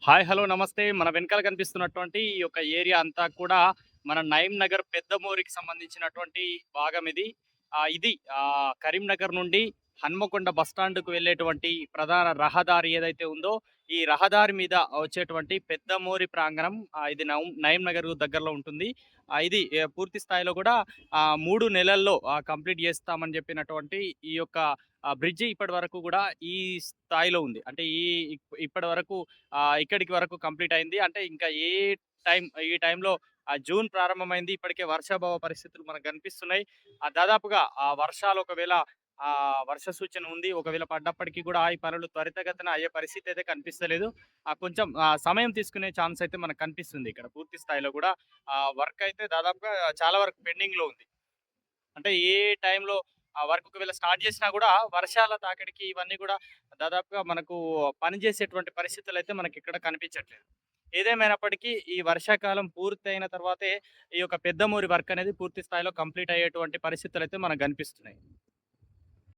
Hi! Hello! నమస్తే. మన వెనకాల కనిపిస్తున్నటువంటి ఈ యొక్క ఏరియా అంతా కూడా మన నయీం నగర్ పెద్దమూరికి సంబంధించినటువంటి భాగం ఇది. ఇది కరీంనగర్ నుండి హన్మకొండ బస్ స్టాండ్‌కు వెళ్ళేటువంటి ప్రధాన రహదారి ఏదైతే ఉందో, ఈ రహదారి మీద వచ్చేటువంటి పెద్దమూరి ప్రాంగణం. ఇది నయీం నగర్ దగ్గరలో ఉంటుంది. ఇది పూర్తి స్థాయిలో కూడా 3 నెలల్లో కంప్లీట్ చేస్తామని చెప్పినటువంటి ఈ యొక్క బ్రిడ్జి ఇప్పటి వరకు కూడా ఈ స్థాయిలో ఉంది. అంటే ఇప్పటి వరకు ఇక్కడికి వరకు కంప్లీట్ అయింది. అంటే ఇంకా ఈ టైంలో జూన్ ప్రారంభమైంది. ఇప్పటికే వర్షాభావ పరిస్థితులు మనకు కనిపిస్తున్నాయి. దాదాపుగా వర్షాలు ఒకవేళ వర్ష సూచన ఉంది. ఒకవేళ పడ్డప్పటికి కూడా ఈ పనులు త్వరితగతిన అయ్యే పరిస్థితి అయితే కనిపిస్తలేదు. కొంచెం సమయం తీసుకునే ఛాన్స్ అయితే మనకు కనిపిస్తుంది ఇక్కడ పూర్తి స్థాయిలో కూడా. వర్క్ అయితే దాదాపుగా చాలా వరకు పెండింగ్‌లో ఉంది. అంటే ఏ టైంలో ఆ వర్క్ ఒకవేళ స్టార్ట్ చేసినా గూడా వర్షాల తాకిడికి ఇవన్నీ గూడా దాదాపుగా మనకు పని చేసేటువంటి పరిస్థితులైతే మనకిక్కడ కనిపించట్లేదు. ఏదేమైనప్పటికీ ఈ వర్షాకాలం పూర్తయిన తర్వాతే ఈ యొక్క పెద్దమూరి వర్క్ అనేది పూర్తి స్థాయిలో కంప్లీట్ అయ్యేటువంటి పరిస్థితులైతే మనకు కనిపిస్తున్నాయి.